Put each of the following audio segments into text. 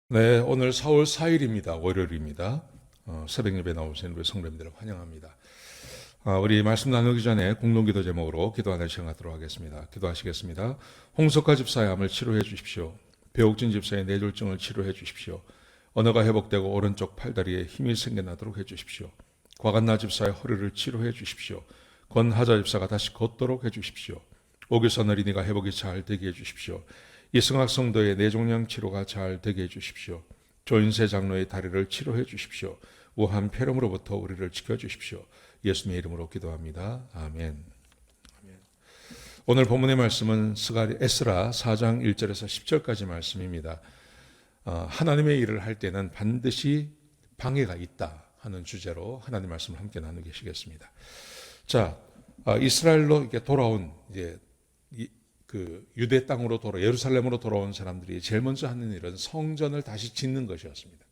네, 오늘 4월 4일입니다. 월요일입니다. 새벽 예배 나오신 우리 성도님들을 환영합니다. 우리 말씀 나누기 전에 공동기도 제목으로 기도하는 시간 갖도록 하겠습니다. 기도하시겠습니다. 홍석화 집사의 암을 치료해 주십시오. 배옥진 집사의 뇌졸중을 치료해 주십시오. 언어가 회복되고 오른쪽 팔다리에 힘이 생겨나도록 해 주십시오. 과간나 집사의 허리를 치료해 주십시오. 권하자 집사가 다시 걷도록 해 주십시오. 오규선 어린이가 회복이 잘 되게 해 주십시오. 이승학 성도의 뇌종양 치료가 잘 되게 해주십시오. 조인세 장로의 다리를 치료해 주십시오. 우한 폐렴으로부터 우리를 지켜주십시오. 예수님의 이름으로 기도합니다. 아멘. 오늘 본문의 말씀은 에스라 4장 1절에서 10절까지 말씀입니다. 하나님의 일을 할 때는 반드시 방해가 있다 하는 주제로 하나님 말씀을 함께 나누시겠습니다. 자, 이스라엘로 이렇게 돌아온 이제 유대 땅으로 예루살렘으로 돌아온 사람들이 제일 먼저 하는 일은 성전을 다시 짓는 것이었습니다.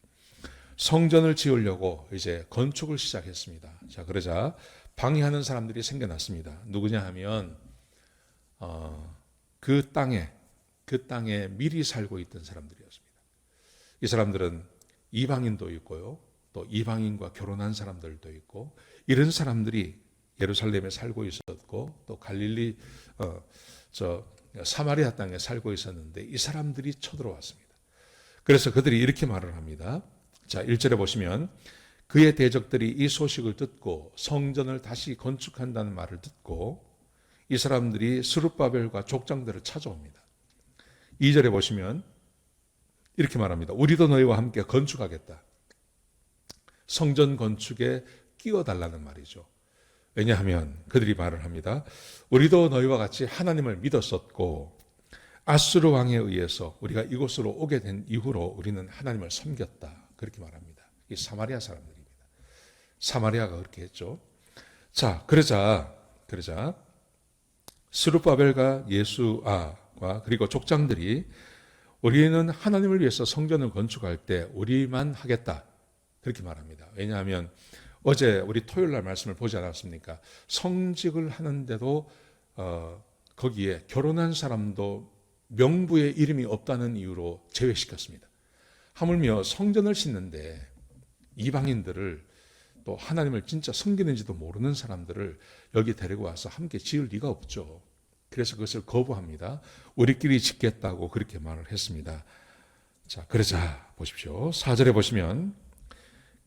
성전을 지으려고 이제 건축을 시작했습니다. 자, 그러자 방해하는 사람들이 생겨났습니다. 누구냐 하면 그 땅에 미리 살고 있던 사람들이었습니다. 이 사람들은 이방인도 있고요, 또 이방인과 결혼한 사람들도 있고, 이런 사람들이 예루살렘에 살고 있었고, 또 갈릴리 사마리아 땅에 살고 있었는데 이 사람들이 쳐들어왔습니다. 그래서 그들이 이렇게 말을 합니다. 자, 1절에 보시면 그의 대적들이 이 소식을 듣고 성전을 다시 건축한다는 말을 듣고 이 사람들이 스룹바벨과 족장들을 찾아옵니다. 2절에 보시면 이렇게 말합니다. 우리도 너희와 함께 건축하겠다. 성전 건축에 끼워달라는 말이죠. 왜냐하면 그들이 말을 합니다. 우리도 너희와 같이 하나님을 믿었었고 아수르 왕에 의해서 우리가 이곳으로 오게 된 이후로 우리는 하나님을 섬겼다. 그렇게 말합니다. 이 사마리아 사람들입니다. 사마리아가 그렇게 했죠. 자, 그러자 스룹바벨과 예수아와 그리고 족장들이 우리는 하나님을 위해서 성전을 건축할 때 우리만 하겠다. 그렇게 말합니다. 왜냐하면 어제 우리 토요일 날 말씀을 보지 않았습니까? 성직을 하는데도 거기에 결혼한 사람도 명부에 이름이 없다는 이유로 제외시켰습니다. 하물며 성전을 짓는데 이방인들을 또 하나님을 진짜 섬기는지도 모르는 사람들을 여기 데리고 와서 함께 지을 리가 없죠. 그래서 그것을 거부합니다. 우리끼리 짓겠다고 그렇게 말을 했습니다. 자, 그러자 보십시오. 4절에 보시면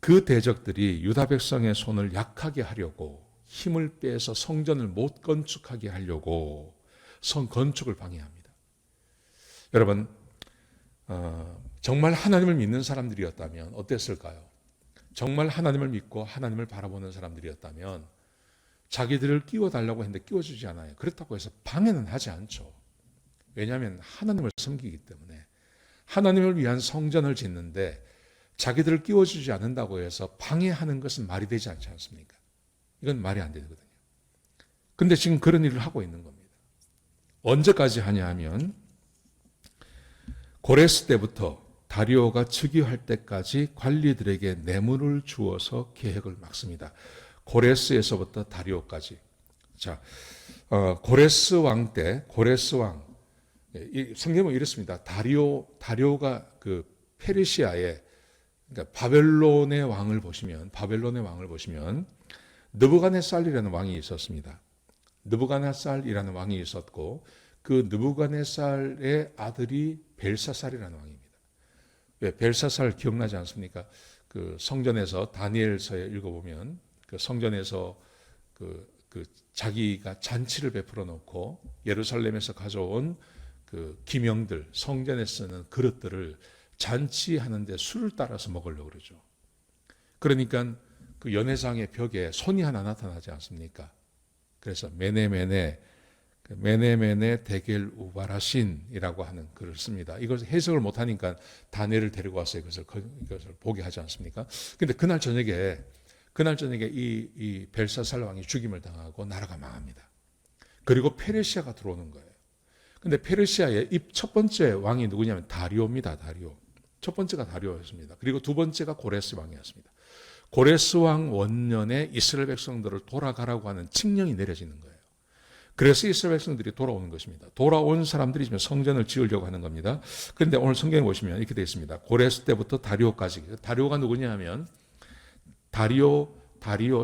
그 대적들이 유다 백성의 손을 약하게 하려고 힘을 빼서 성전을 못 건축하게 하려고 건축을 방해합니다. 여러분, 정말 하나님을 믿는 사람들이었다면 어땠을까요? 정말 하나님을 믿고 하나님을 바라보는 사람들이었다면 자기들을 끼워달라고 했는데 끼워주지 않아요. 그렇다고 해서 방해는 하지 않죠. 왜냐하면 하나님을 섬기기 때문에 하나님을 위한 성전을 짓는데 자기들을 끼워주지 않는다고 해서 방해하는 것은 말이 되지 않지 않습니까? 이건 말이 안 되거든요. 근데 지금 그런 일을 하고 있는 겁니다. 언제까지 하냐 하면 고레스 때부터 다리오가 즉위할 때까지 관리들에게 뇌물을 주어서 계획을 막습니다. 고레스에서부터 다리오까지. 자, 고레스 왕 때, 성경은 이렇습니다. 다리오가 그 페르시아의 그러니까 바벨론의 왕을 보시면 느부갓네살이라는 왕이 있었습니다. 느부갓네살이라는 왕이 있었고 그 느부갓네살의 아들이 벨사살이라는 왕입니다. 왜 벨사살 기억나지 않습니까? 그 성전에서 다니엘서에 읽어보면 그 성전에서 그 자기가 잔치를 베풀어 놓고 예루살렘에서 가져온 그 기명들, 성전에 쓰는 그릇들을 잔치하는데 술을 따라서 먹으려고 그러죠. 그러니까 그 연회장의 벽에 손이 하나 나타나지 않습니까? 그래서 메네메네 데겔 우바라신이라고 하는 글을 씁니다. 이걸 해석을 못하니까 다니엘을 데리고 와서 이것을 보게 하지 않습니까? 근데 그날 저녁에 이 벨사살 왕이 죽임을 당하고 나라가 망합니다. 그리고 페르시아가 들어오는 거예요. 근데 페르시아의 첫 번째 왕이 누구냐면 다리오입니다. 다리오. 첫 번째가 다리오였습니다. 그리고 두 번째가 고레스 왕이었습니다. 고레스 왕 원년에 이스라엘 백성들을 돌아가라고 하는 칙령이 내려지는 거예요. 그래서 이스라엘 백성들이 돌아오는 것입니다. 돌아온 사람들이 지금 성전을 지으려고 하는 겁니다. 그런데 오늘 성경에 보시면 이렇게 되어 있습니다. 고레스 때부터 다리오까지. 다리오가 누구냐 하면 다리오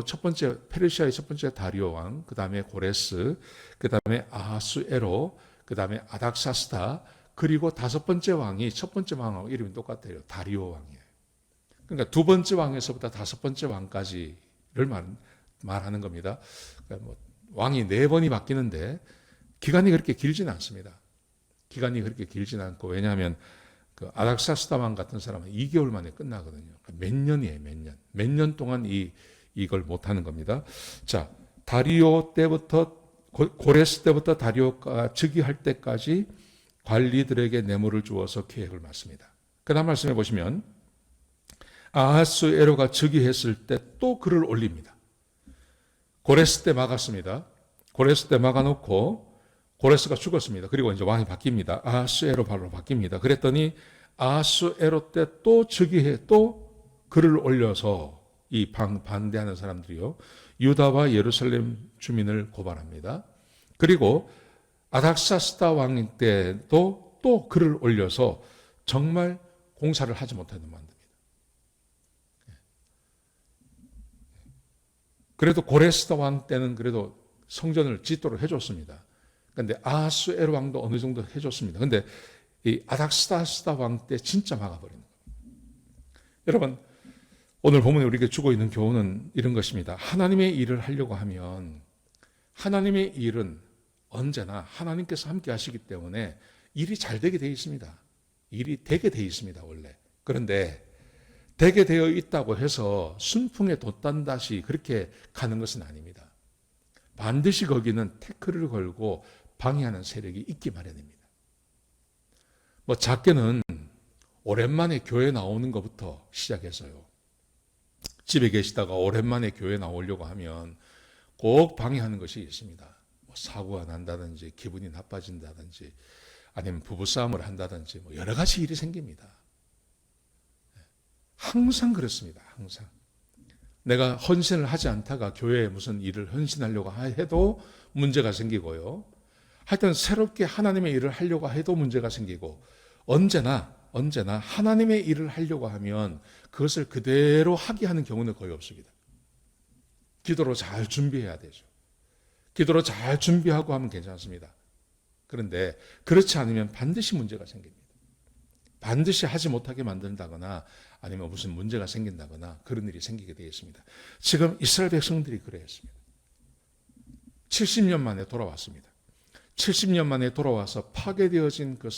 첫 번째 페르시아의 첫 번째 다리오 왕, 그다음에 고레스, 그다음에 아하수에로, 그다음에 아닥사스다, 그리고 다섯 번째 왕이 첫 번째 왕하고 이름이 똑같아요. 다리오 왕이에요. 그러니까 두 번째 왕에서부터 다섯 번째 왕까지를 말하는 겁니다. 그러니까 뭐 왕이 네 번이 바뀌는데 기간이 그렇게 길지는 않습니다. 기간이 그렇게 길지는 않고, 왜냐하면 그 아닥사스다 왕 같은 사람은 2개월 만에 끝나거든요. 그러니까 몇 년이에요, 몇 년. 몇 년 동안 이걸 못하는 겁니다. 자, 다리오 때부터, 고레스 때부터 다리오가 즉위할 때까지 관리들에게 뇌물을 주어서 계획을 맞습니다. 그 다음 말씀해 보시면 아하스에로가 즉위했을 때 또 글을 올립니다. 고레스 때 막았습니다. 고레스 때 막아놓고 고레스가 죽었습니다. 그리고 이제 왕이 바뀝니다. 아하스에로 바로 바뀝니다. 그랬더니 아하스에로 때 또 즉위해 또 글을 올려서 이 반대하는 사람들이요, 유다와 예루살렘 주민을 고발합니다. 그리고 아닥사스다 왕 때도 또 글을 올려서 정말 공사를 하지 못하게 만듭니다. 그래도 고레스다 왕 때는 그래도 성전을 짓도록 해줬습니다. 그런데 아하수에로 왕도 어느 정도 해줬습니다. 그런데 이 아닥사스다 왕 때 진짜 막아버리는 거예요. 여러분, 오늘 본문에 우리에게 주고 있는 교훈은 이런 것입니다. 하나님의 일을 하려고 하면 하나님의 일은 언제나 하나님께서 함께 하시기 때문에 일이 잘 되게 되어 있습니다. 일이 되게 되어 있습니다, 원래. 그런데 되게 되어 있다고 해서 순풍에 돛단다시 그렇게 가는 것은 아닙니다. 반드시 거기는 태클을 걸고 방해하는 세력이 있기 마련입니다. 뭐 작게는 오랜만에 교회 나오는 것부터 시작해서요, 집에 계시다가 오랜만에 교회 나오려고 하면 꼭 방해하는 것이 있습니다. 뭐 사고가 난다든지 기분이 나빠진다든지 아니면 부부싸움을 한다든지 뭐 여러 가지 일이 생깁니다. 항상 그렇습니다. 항상. 내가 헌신을 하지 않다가 교회에 무슨 일을 헌신하려고 해도 문제가 생기고요. 하여튼 새롭게 하나님의 일을 하려고 해도 문제가 생기고, 언제나 하나님의 일을 하려고 하면 그것을 그대로 하게 하는 경우는 거의 없습니다. 기도로 잘 준비해야 되죠. 기도로 잘 준비하고 하면 괜찮습니다. 그런데 그렇지 않으면 반드시 문제가 생깁니다. 반드시 하지 못하게 만든다거나 아니면 무슨 문제가 생긴다거나 그런 일이 생기게 되어 있습니다. 지금 이스라엘 백성들이 그랬습니다. 70년 만에 돌아왔습니다. 70년 만에 돌아와서 파괴되어진 그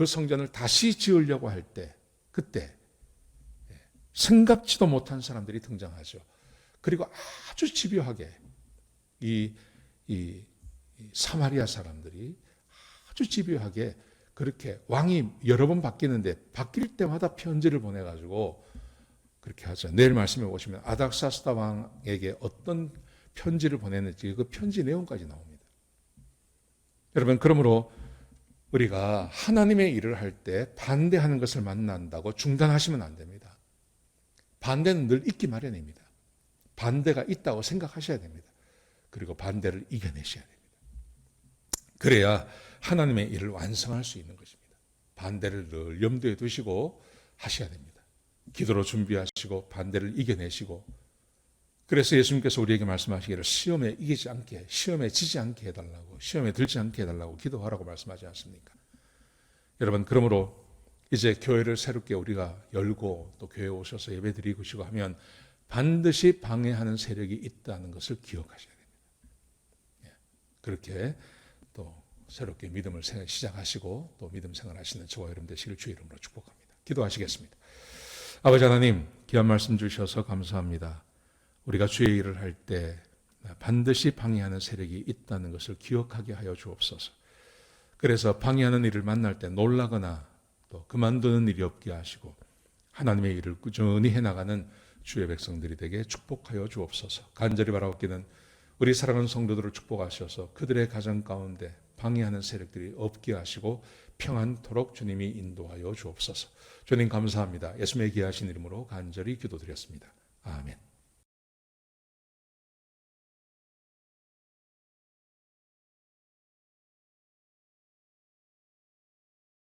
성전을 다시 지으려고 할 때, 그때 생각지도 못한 사람들이 등장하죠. 그리고 아주 집요하게 이 사마리아 사람들이 아주 집요하게 그렇게 왕이 여러 번 바뀌는데 바뀔 때마다 편지를 보내가지고 그렇게 하죠. 내일 말씀해 보시면 아닥사스다 왕에게 어떤 편지를 보냈는지 그 편지 내용까지 나옵니다. 여러분, 그러므로 우리가 하나님의 일을 할 때 반대하는 것을 만난다고 중단하시면 안 됩니다. 반대는 늘 있기 마련입니다. 반대가 있다고 생각하셔야 됩니다. 그리고 반대를 이겨내셔야 됩니다. 그래야 하나님의 일을 완성할 수 있는 것입니다. 반대를 늘 염두에 두시고 하셔야 됩니다. 기도로 준비하시고 반대를 이겨내시고, 그래서 예수님께서 우리에게 말씀하시기를 시험에 이기지 않게, 시험에 지지 않게 해달라고, 시험에 들지 않게 해달라고 기도하라고 말씀하지 않습니까? 여러분, 그러므로 이제 교회를 새롭게 우리가 열고 또 교회에 오셔서 예배 드리고 하면 반드시 방해하는 세력이 있다는 것을 기억하셔야 됩니다. 그렇게 또 새롭게 믿음을 시작하시고 또 믿음 생활하시는 저와 여러분 되시길 주의 이름으로 축복합니다. 기도하시겠습니다. 아버지 하나님, 귀한 말씀 주셔서 감사합니다. 우리가 주의 일을 할 때 반드시 방해하는 세력이 있다는 것을 기억하게 하여 주옵소서. 그래서 방해하는 일을 만날 때 놀라거나 또 그만두는 일이 없게 하시고 하나님의 일을 꾸준히 해나가는 주의 백성들이 되게 축복하여 주옵소서. 간절히 바라옵기는 우리 사랑하는 성도들을 축복하셔서 그들의 가정 가운데 방해하는 세력들이 없게 하시고 평안토록 주님이 인도하여 주옵소서. 주님 감사합니다. 예수님의 귀하신 이름으로 간절히 기도드렸습니다. 아멘.